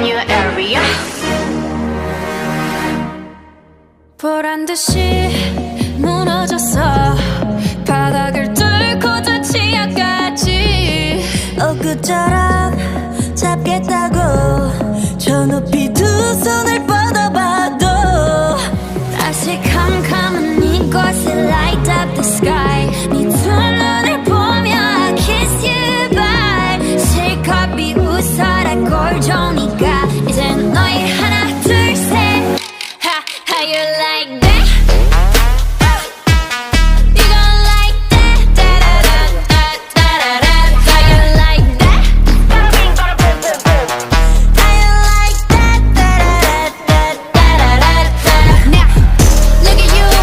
your area. 보란 듯이 무너졌어. 바닥을 뚫고 저 치아까지 엊그처럼 잡겠다고 저 높이 두 손을